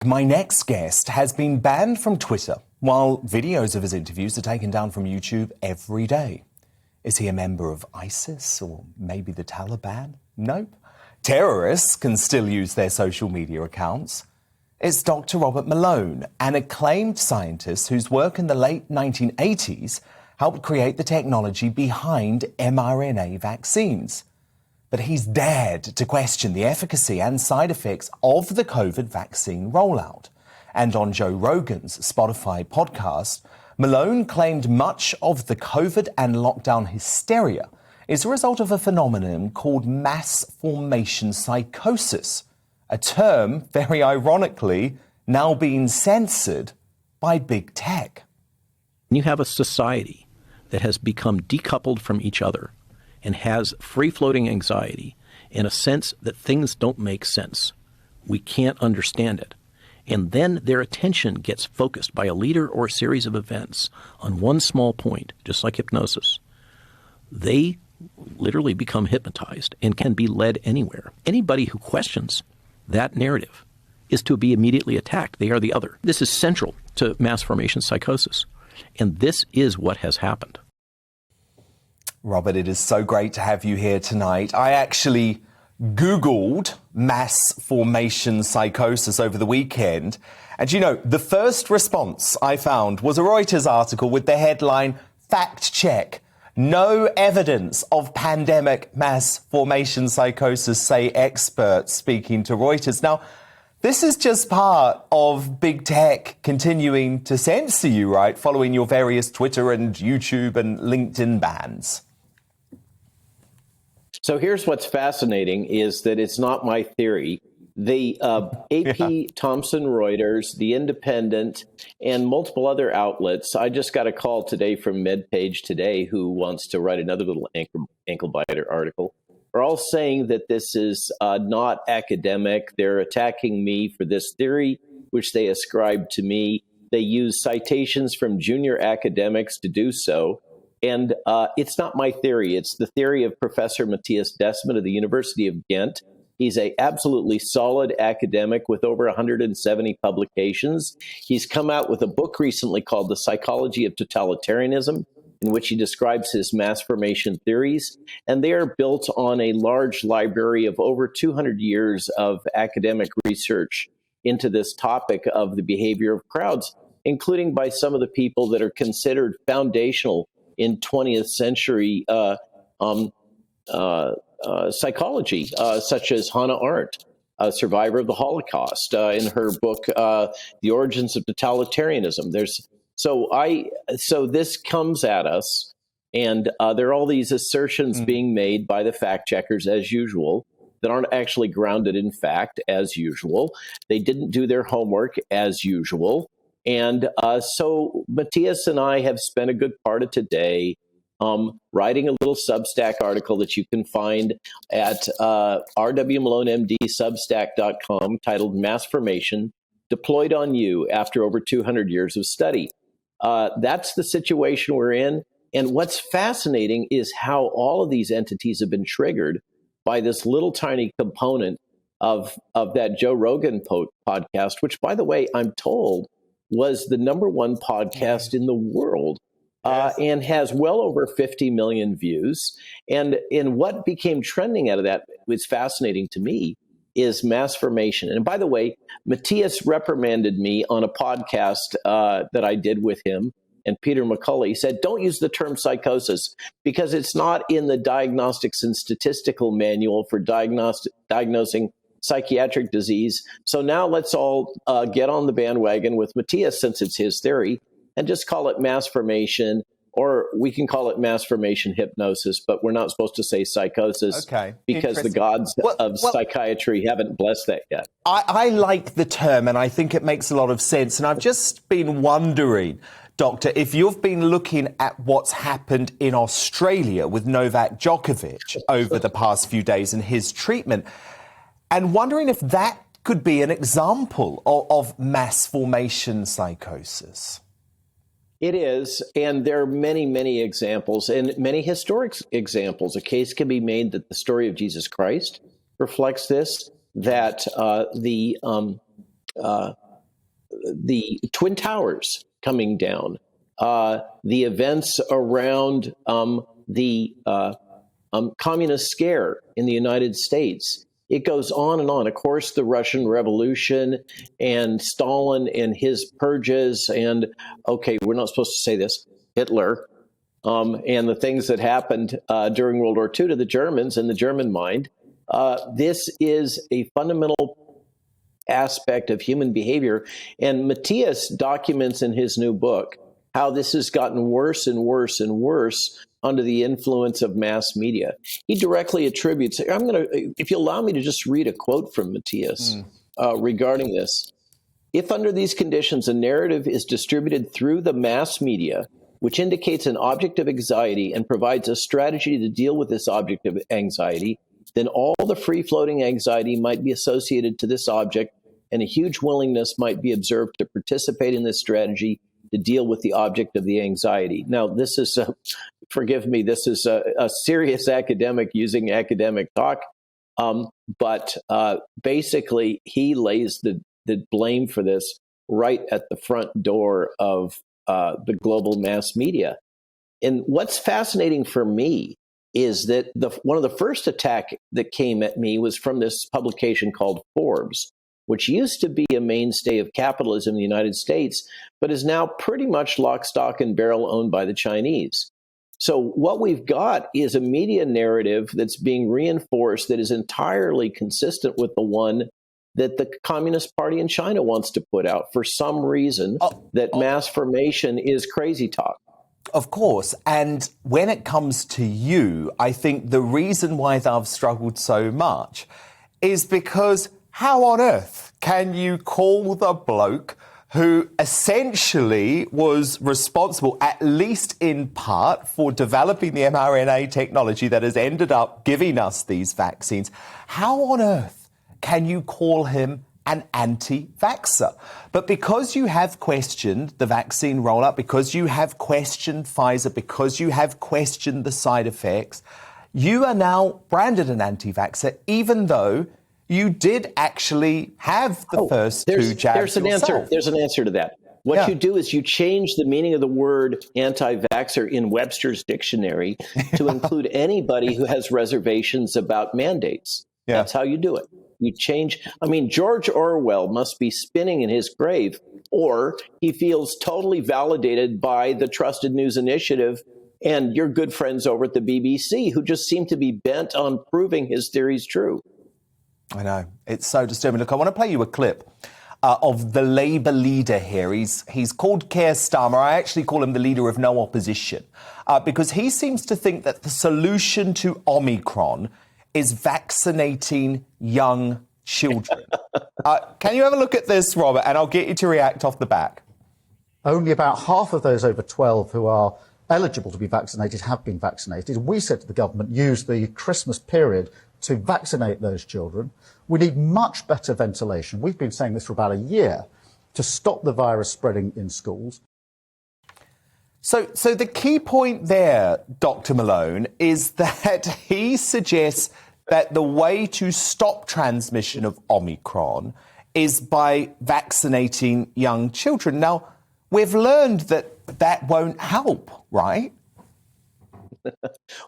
My next guest has been banned from Twitter, while videos of his interviews are taken down from YouTube every day. Is he a member of ISIS or maybe the Taliban? Nope. Terrorists can still use their social media accounts. It's Dr. Robert Malone, an acclaimed scientist whose work in the late 1980s helped create the technology behind mRNA vaccines. But he's dared to question the efficacy and side effects of the COVID vaccine rollout. And on Joe Rogan's Spotify podcast, Malone claimed much of the COVID and lockdown hysteria is a result of a phenomenon called mass formation psychosis, a term, very ironically, now being censored by big tech. You have a society that has become decoupled from each other and has free-floating anxiety in a sense that things don't make sense. We can't understand it. And then their attention gets focused by a leader or a series of events on one small point, just like hypnosis. They literally become hypnotized and can be led anywhere. Anybody who questions that narrative is to be immediately attacked. They are the other. This is central to mass formation psychosis. And this is what has happened. Robert, it is so great to have you here tonight. I actually Googled mass formation psychosis over the weekend. And you know, the first response I found was a Reuters article with the headline, "Fact check. No evidence of pandemic mass formation psychosis, say experts," speaking to Reuters. Now, this is just part of big tech continuing to censor you, right? Following your various Twitter and YouTube and LinkedIn bans. So here's what's fascinating is that it's not my theory. The AP, Thomson Reuters, The Independent, and multiple other outlets. I just got a call today from MedPage Today, who wants to write another little ankle biter article, are all saying that this is not academic. They're attacking me for this theory, which they ascribe to me. They use citations from junior academics to do so. And it's not my theory. It's the theory of Professor Matthias Desmet of the University of Ghent. He's an absolutely solid academic with over 170 publications. He's come out with a book recently called The Psychology of Totalitarianism, in which he describes his mass formation theories. And they are built on a large library of over 200 years of academic research into this topic of the behavior of crowds, including by some of the people that are considered foundational in 20th century psychology, such as Hannah Arendt, a survivor of the Holocaust, in her book, The Origins of Totalitarianism. So this comes at us, and there are all these assertions being made by the fact checkers, as usual, that aren't actually grounded in fact, as usual. They didn't do their homework, as usual. And so Matthias and I have spent a good part of today writing a little Substack article that you can find at rwmalonemdsubstack.com titled Mass Formation Deployed on You After Over 200 Years of Study. That's the situation we're in. And what's fascinating is how all of these entities have been triggered by this little tiny component of that Joe Rogan podcast, which, by the way, I'm told was the #1 podcast in the world, and has well over 50 million views. And in what became trending out of that, was fascinating to me, is mass formation. And by the way, Matthias reprimanded me on a podcast that I did with him and Peter McCullough. He said, don't use the term psychosis because it's not in the Diagnostics and Statistical Manual for diagnosing psychiatric disease. So now let's all get on the bandwagon with Matthias, since it's his theory, and just call it mass formation, or we can call it mass formation hypnosis, but we're not supposed to say psychosis because the gods of psychiatry haven't blessed that yet. I like the term, and I think it makes a lot of sense. And I've just been wondering, Doctor, if you've been looking at what's happened in Australia with Novak Djokovic over the past few days and his treatment, and wondering if that could be an example of mass formation psychosis. It is, and there are many, many examples, and many historic examples. A case can be made that the story of Jesus Christ reflects this, that the Twin Towers coming down, the events around the communist scare in the United States. It goes on and on. Of course, the Russian Revolution and Stalin and his purges, and okay, we're not supposed to say this, Hitler, and the things that happened during World War II to the Germans and the German mind. This is a fundamental aspect of human behavior. And Matthias documents in his new book how this has gotten worse and worse and worse under the influence of mass media. He directly attributes, if you allow me to just read a quote from Matthias regarding this. If under these conditions a narrative is distributed through the mass media, which indicates an object of anxiety and provides a strategy to deal with this object of anxiety, then all the free-floating anxiety might be associated to this object, and a huge willingness might be observed to participate in this strategy to deal with the object of the anxiety. Now, this is, forgive me, this is a serious academic using academic talk, but basically he lays the blame for this right at the front door of the global mass media. And what's fascinating for me is that one of the first attack that came at me was from this publication called Forbes, which used to be a mainstay of capitalism in the United States, but is now pretty much lock, stock, and barrel owned by the Chinese. So what we've got is a media narrative that's being reinforced that is entirely consistent with the one that the Communist Party in China wants to put out for some reason, that mass formation is crazy talk. Of course. And when it comes to you, I think the reason why they've struggled so much is because how on earth can you call the bloke who essentially was responsible, at least in part, for developing the mRNA technology that has ended up giving us these vaccines? How on earth can you call him an anti-vaxxer? But because you have questioned the vaccine rollout, because you have questioned Pfizer, because you have questioned the side effects, you are now branded an anti-vaxxer, even though you did actually have the first two jabs yourself. There's an answer to that. What you do is you change the meaning of the word anti-vaxxer in Webster's dictionary to include anybody who has reservations about mandates. Yeah. That's how you do it. You change. I mean, George Orwell must be spinning in his grave, or he feels totally validated by the Trusted News Initiative and your good friends over at the BBC, who just seem to be bent on proving his theories true. I know. It's so disturbing. Look, I want to play you a clip of the Labour leader here. He's called Keir Starmer. I actually call him the leader of no opposition, because he seems to think that the solution to Omicron is vaccinating young children. Can you have a look at this, Robert, and I'll get you to react off the back. Only about half of those over 12 who are eligible to be vaccinated have been vaccinated. We said to the government, use the Christmas period to vaccinate those children. We need much better ventilation. We've been saying this for about a year to stop the virus spreading in schools. So the key point there, Dr. Malone, is that he suggests that the way to stop transmission of Omicron is by vaccinating young children. Now, we've learned that won't help, right?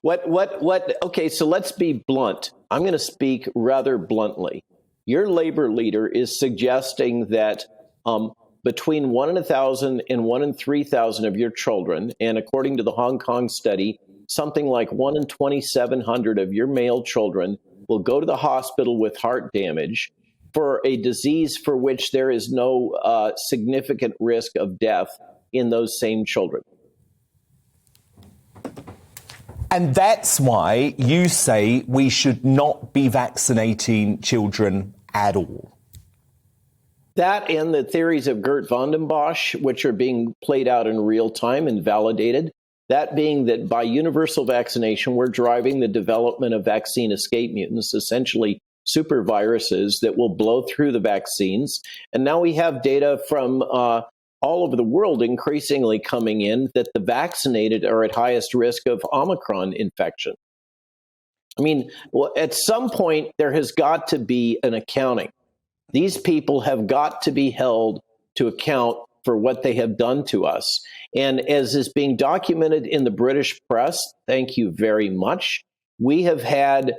Okay, so let's be blunt. I'm going to speak rather bluntly. Your Labour leader is suggesting that between 1 in 1,000 and 1 in 3,000 of your children, and according to the Hong Kong study, something like 1 in 2,700 of your male children will go to the hospital with heart damage for a disease for which there is no significant risk of death in those same children. And that's why you say we should not be vaccinating children at all. That and the theories of Gert von den Bosch, which are being played out in real time and validated, that being that by universal vaccination, we're driving the development of vaccine escape mutants, essentially super viruses that will blow through the vaccines. And now we have data from all over the world increasingly coming in that the vaccinated are at highest risk of Omicron infection. I mean, well, at some point, there has got to be an accounting. These people have got to be held to account for what they have done to us. And as is being documented in the British press, thank you very much, we have had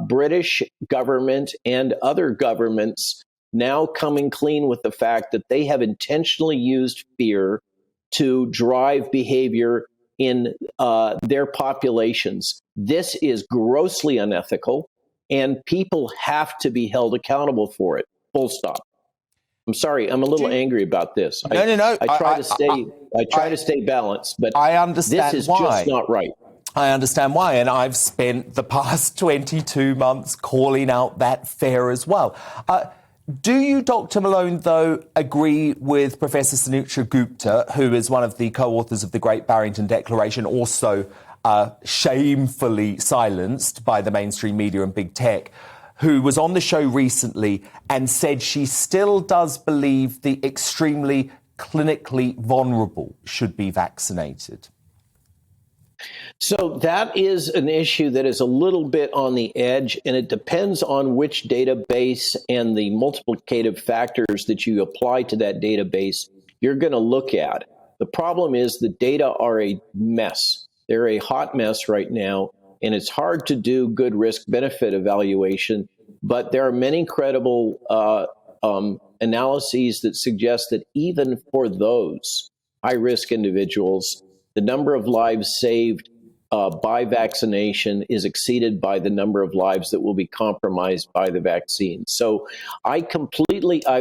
British government and other governments now coming clean with the fact that they have intentionally used fear to drive behavior in their populations. This is grossly unethical, and people have to be held accountable for it. Full stop. I'm sorry, I'm a little angry about this. No. I try to stay balanced, but I understand this is why. just not right. I understand why, and I've spent the past 22 months calling out that fear as well. Do you, Dr. Malone, though, agree with Professor Sunetra Gupta, who is one of the co-authors of the Great Barrington Declaration, also shamefully silenced by the mainstream media and big tech, who was on the show recently and said she still does believe the extremely clinically vulnerable should be vaccinated? So that is an issue that is a little bit on the edge, and it depends on which database and the multiplicative factors that you apply to that database you're going to look at. The problem is the data are a mess. They're a hot mess right now, and it's hard to do good risk-benefit evaluation, but there are many credible analyses that suggest that even for those high-risk individuals, the number of lives saved by vaccination is exceeded by the number of lives that will be compromised by the vaccine. So I've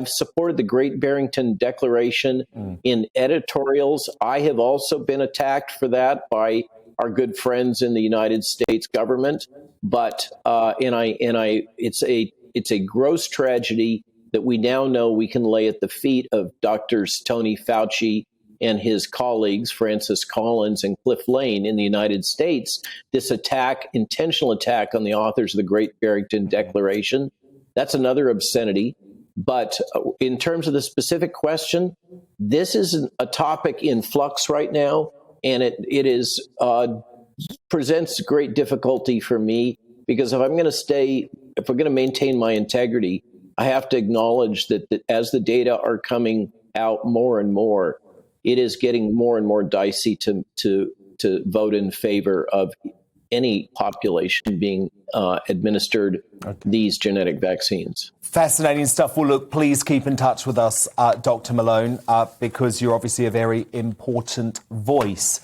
supported the Great Barrington Declaration in editorials. I have also been attacked for that by our good friends in the United States government. But it's a gross tragedy that we now know we can lay at the feet of Drs. Tony Fauci and his colleagues, Francis Collins and Cliff Lane in the United States, this intentional attack on the authors of the Great Barrington Declaration. That's another obscenity. But in terms of the specific question, this is a topic in flux right now, and it presents great difficulty for me, because if we're going to maintain my integrity, I have to acknowledge that as the data are coming out more and more, it is getting more and more dicey to vote in favor of any population being administered these genetic vaccines. Fascinating stuff. Well, look, please keep in touch with us, Dr. Malone, because you're obviously a very important voice.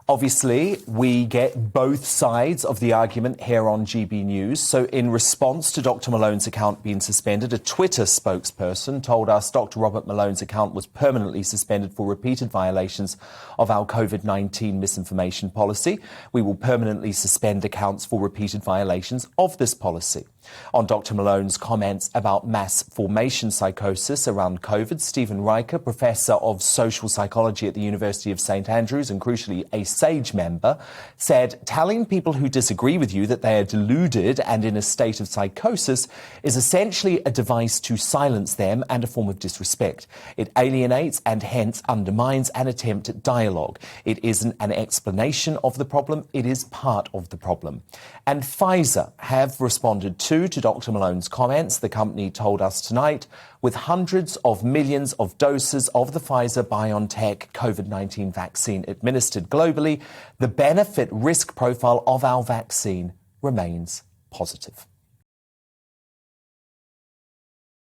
Obviously, we get both sides of the argument here on GB News. So in response to Dr. Malone's account being suspended, a Twitter spokesperson told us Dr. Robert Malone's account was permanently suspended for repeated violations of our COVID-19 misinformation policy. We will permanently suspend accounts for repeated violations of this policy. On Dr. Malone's comments about mass formation psychosis around COVID, Stephen Riker, professor of social psychology at the University of St Andrews and crucially a SAGE member, said telling people who disagree with you that they are deluded and in a state of psychosis is essentially a device to silence them and a form of disrespect. It alienates and hence undermines an attempt at dialogue. It isn't an explanation of the problem, it is part of the problem. And Pfizer have responded to Dr. Malone's comments, the company told us tonight, with hundreds of millions of doses of the Pfizer-BioNTech COVID-19 vaccine administered globally. The benefit-risk profile of our vaccine remains positive.